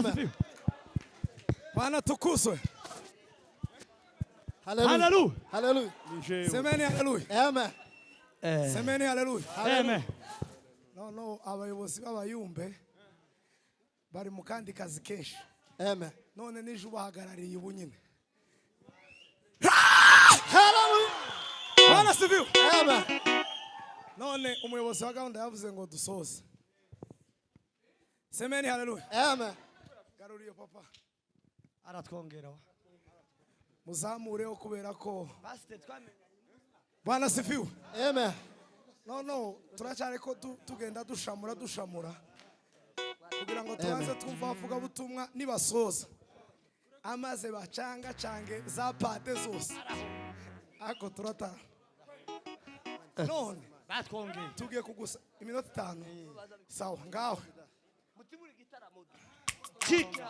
asifiwe. Bwana tukuzwe. Hallelujah. Hallelujah. Semeni hallelujah. Amen. Semeni hallelujah. Amen. No abayobozi b'abayumbe bari mu kandi kazi kenshi. Amen. None nije ubahagarariye ubu nyine. Hallelujah. Bwana asifiwe. Amen. None umuyobozi wa gahunda yavuze ngo dusoze. Semeni hallelujah. Amen. Garuriye papa. Aratwongeraho. Muzamureho kubera ko Pastor twamenye. Bwana asifiwe. Amen. No turacyari ko tugenda dushamura kugira ngo tubanze twumva avuga butumwa nibasoza amaze bacanga cange za pate zose ako turata none Batwongeye. tugiye kugusa iminota 5 sawa ngaho Mutimuri gitaramo. Chika.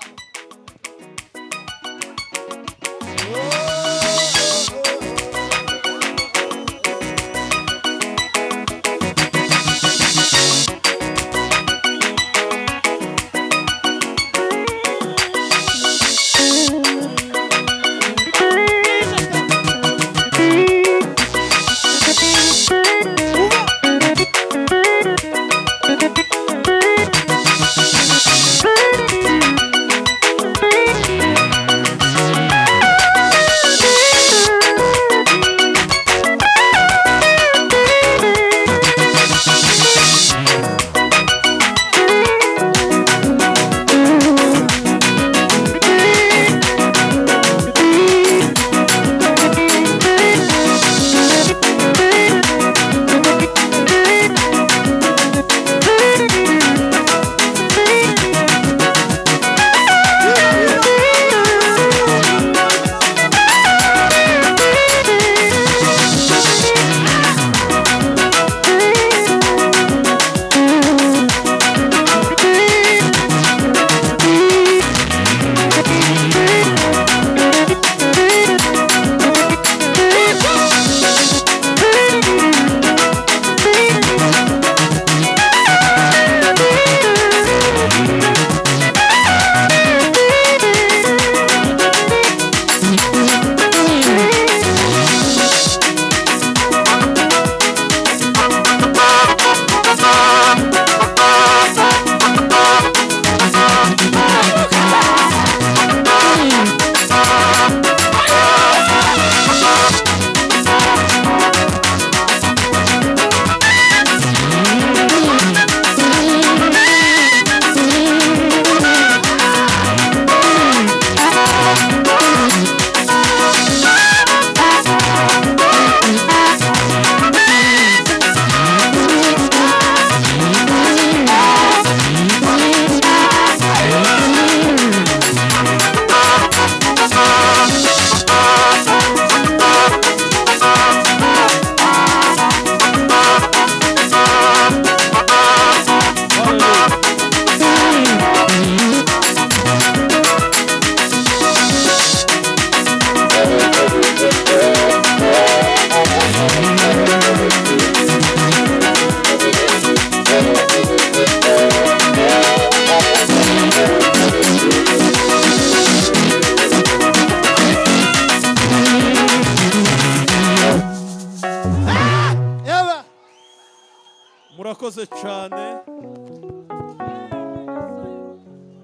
Murakoze cyane.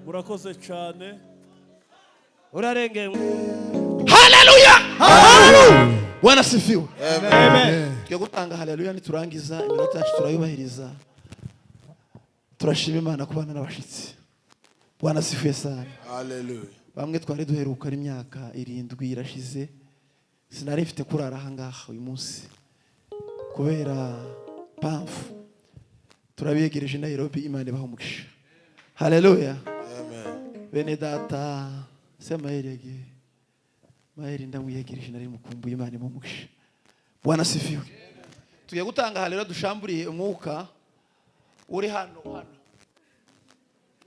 Murakoze cyane. Urarengeye. Hallelujah. Hallelujah. Bwana sifiwe. Amen. Tugiye gutanga hallelujah niturangiza iminota yacu turayubahiriza. Turashima Imana kubana n'abashitsi. Bwana sifiwe sana. Hallelujah. Bamwe twari duheruka ari imyaka 7 irashize. Sinari mfite kurara ahangaha uyu munsi. Kubera pamfu. Turabiyegereje Nairobi Imana ibaho umugisha. Hallelujah. Amen. Bene data sema yerege. Maheri ndamwiyegereje nari mukumbuye Imana ibaho umugisha. Bwana sifiwe. Tugiye gutanga hallelujah dushamburiye umwuka uri hano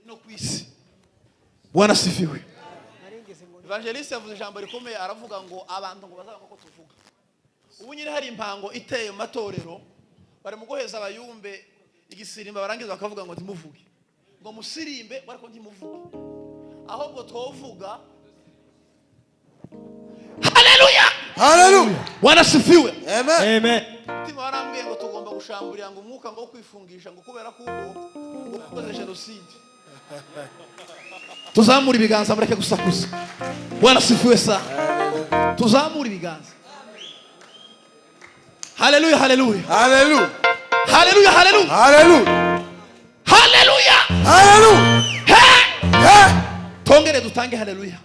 no kwisi. Bwana sifiwe. Evangeliste yavuze ijambo rikomeye aravuga ngo abantu ngo bazaba ko tuvuga. Ubu nyine hari impango iteye mu matorero bari mu guheza abayumbe igisirimba barangiza bakavuga ngo ntimuvuge. Ngo musirimbe bariko ntimuvuge. ahubwo twovuga haleluya Hallelujah. wanasifiwe. Amen. Amen. Mutima warambwiye ngo tugomba gushamburira ngo umwuka ngo kwifungisha ngo kubera ko ukoze jenoside. Tuzamura ibiganza mureke gusakuza. Wanasifiwe sana. Tuzamura ibiganza. Haleluya haleluya. Hallelujah. Haleluya haleluya. Hallelujah. Haleluya. Hallelujah. Hey! Tongere dutange haleluya.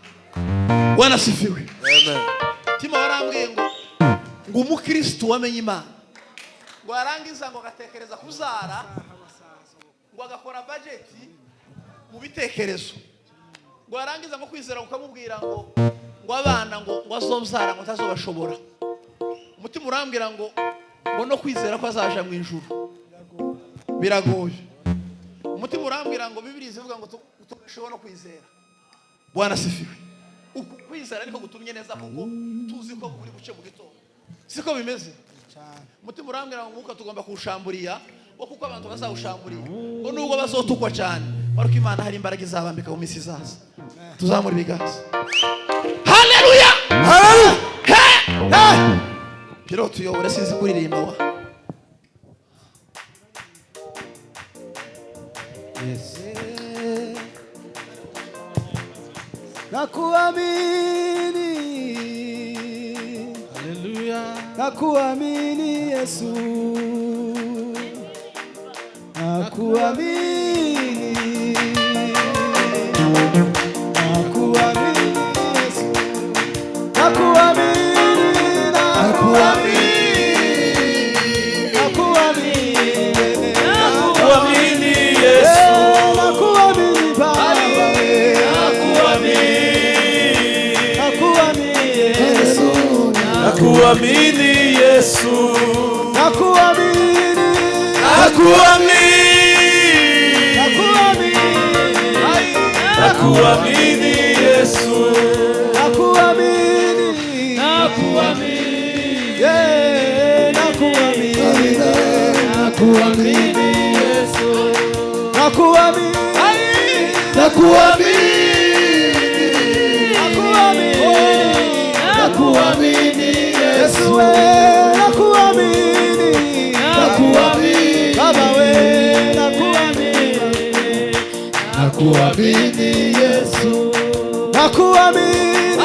Wanasifiwe. Amen. Mutima warambwiye ngo umukristo wamenye Imana ngo arangiza ngo agatekereza kuzara ngo agakora budget mu bitekerezo ngo arangiza ngo kwizera ukamubwira ngo abana ngo azobzara ngo tazobashobora. Umutima urambwira ngo no kwizera ko azaja mu ijuru biragoye. Umutima urambwira ngo Bibiliya ivuga ngo tubishobora no kwizera. Bwana sifiwe. Kwizera niko gutumye neza kuko tuzi ko buri buce mu gitondo siko bimeze. Umutima urambwira ngo umwuka tugomba kuwushamburiya wo kuko abantu bazawushamburiya ngo nubwo bazotukwa cyane ariko Imana hari imbaraga izabambika mu minsi izaza. Tuzamura ibiganza. Haleluya. Haleluya. Piro tuyobora sinzi kuririmba wa. Yes. Nakuamini. Haleluya. Nakuamini Yesu. Nakuamini. Nakuamini Yesu. Nakuamini. Nakuamini. Nakuamini. Nakuamini Yesu. Nakuamini Baba. Nakuamini Yesu. Nakuamini. Nakuamini Yesu. Nakuamini. Yeah, nakuamini. Nakuamini Yesu. Nakuamini. Nakuamini. Nakuamini Yesu. Nakuamini. Nakuamini Baba we. Nakuamini. Nakuamini Yesu. Nakuamini.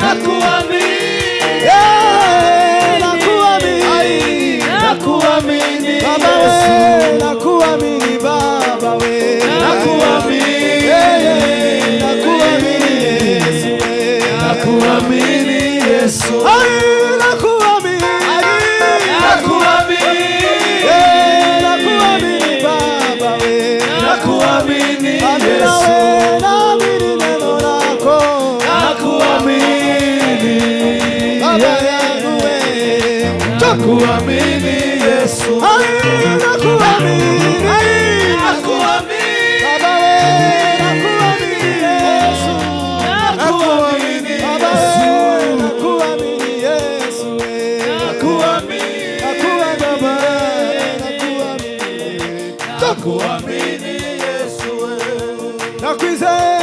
Nakuamini. Yeah, nakuamini. Nakuamini Baba we. Nakuamini Baba we. Nakuamini. Nakuamini Yesu. Nakuamini Yesu. Nakuamini. Nakuamini. Nakuamini Baba we. Nakuamini Yesu. Naamini neno lako. Nakuamini Baba yangu we. Nakuamini Yesu. Nakuamini. Nakuamini Baba we. Nakuamini Yesu. Nakuamini Baba we. Nakuamini Yesu we. Nakuamini. Nakuamini Baba. Nakuamini. Nakuamini Yesu we. Nakwizeye.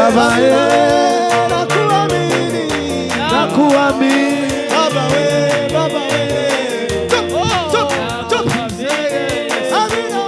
Baba we, nakuamini. Nakuamini Baba we, Baba we. Amina.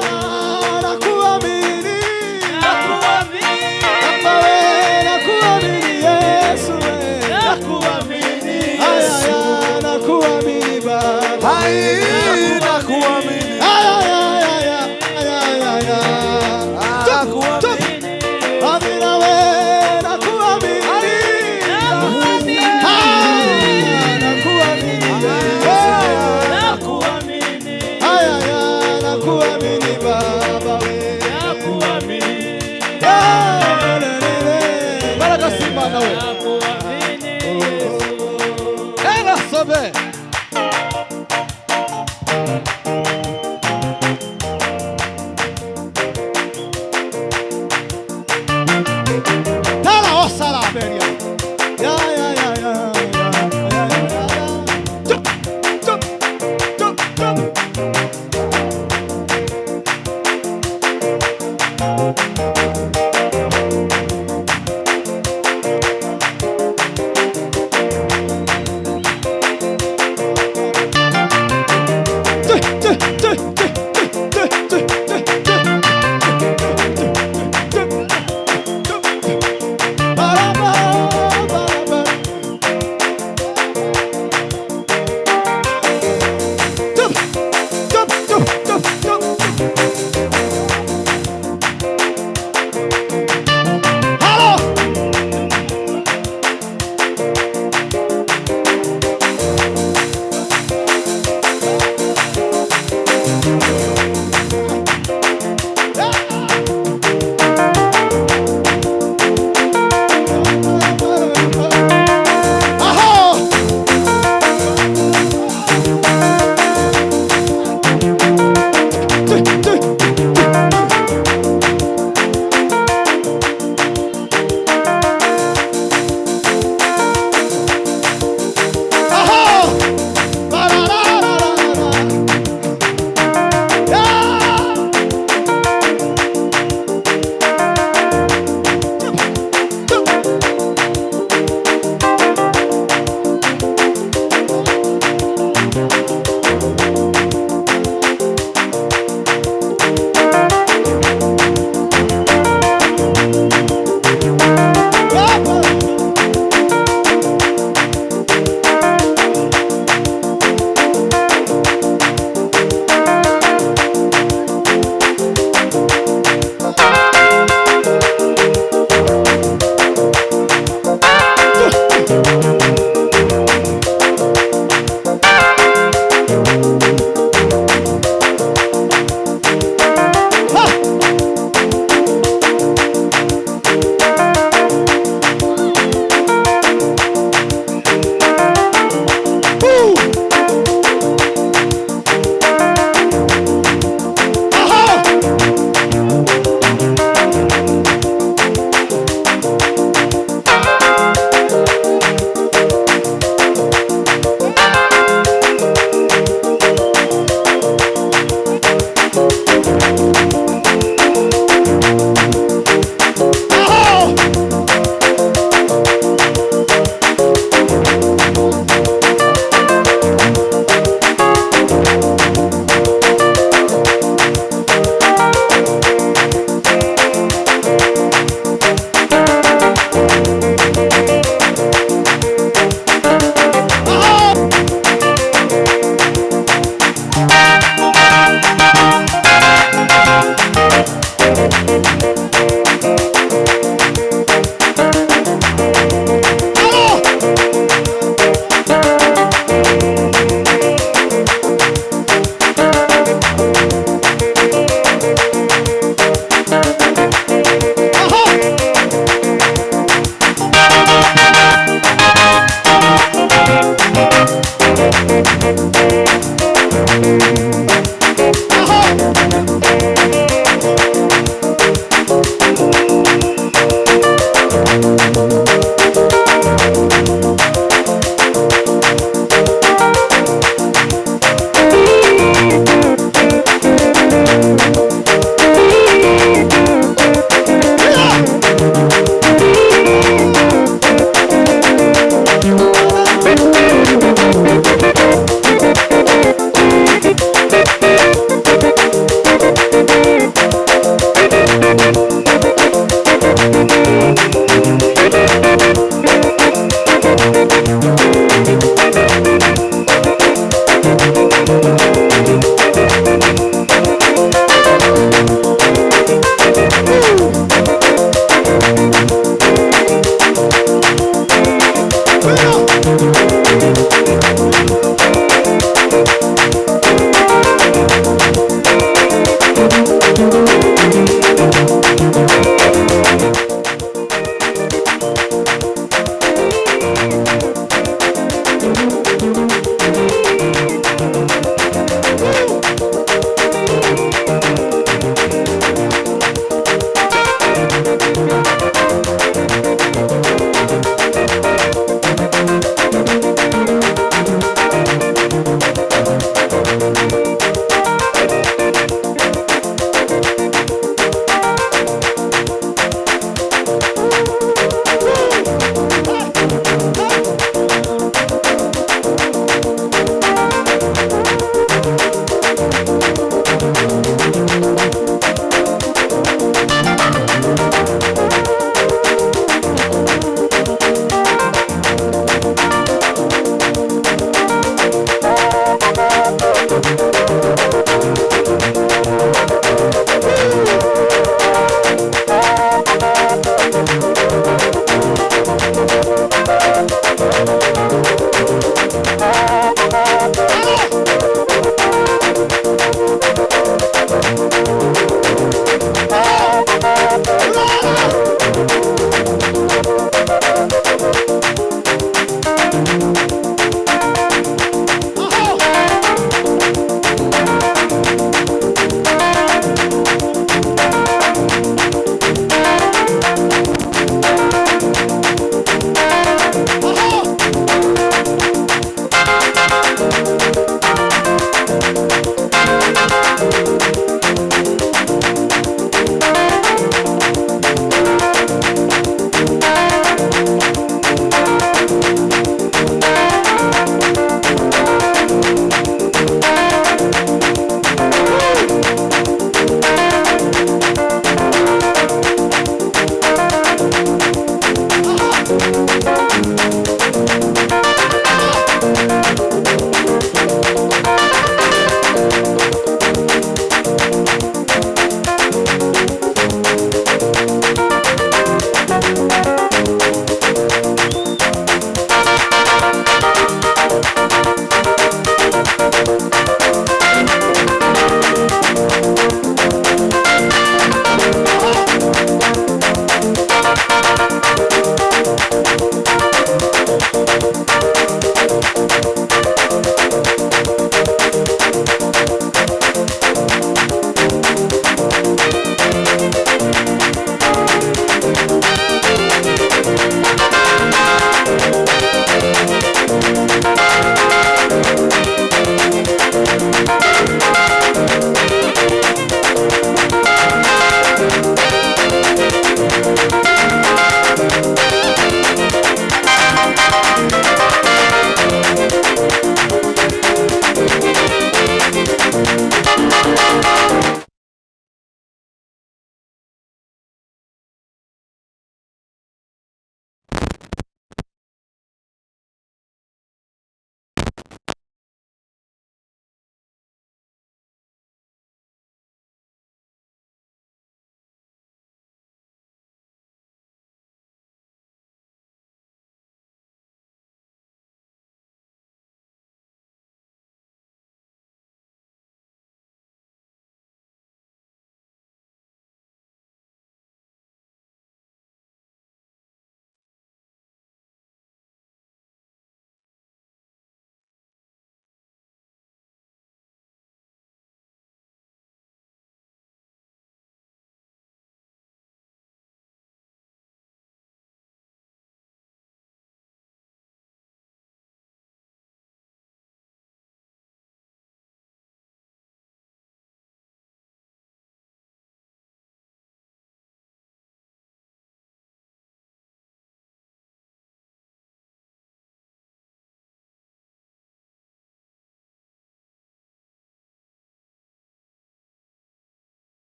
Aho.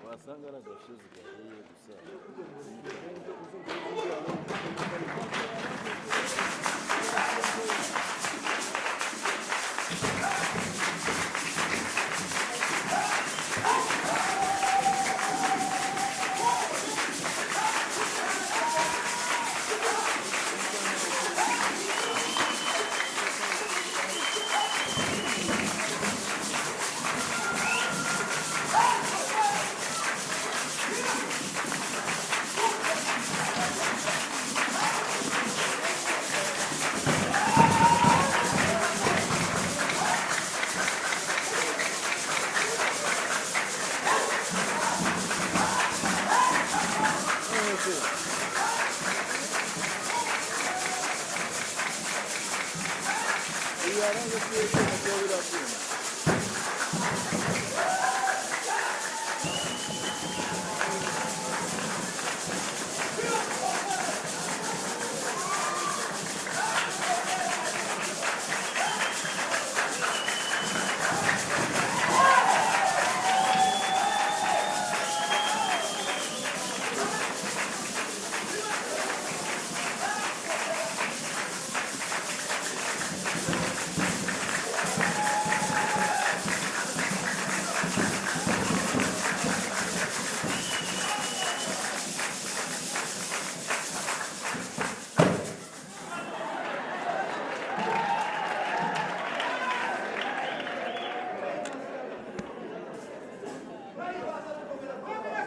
wasanga ari agashozi gahiye gusa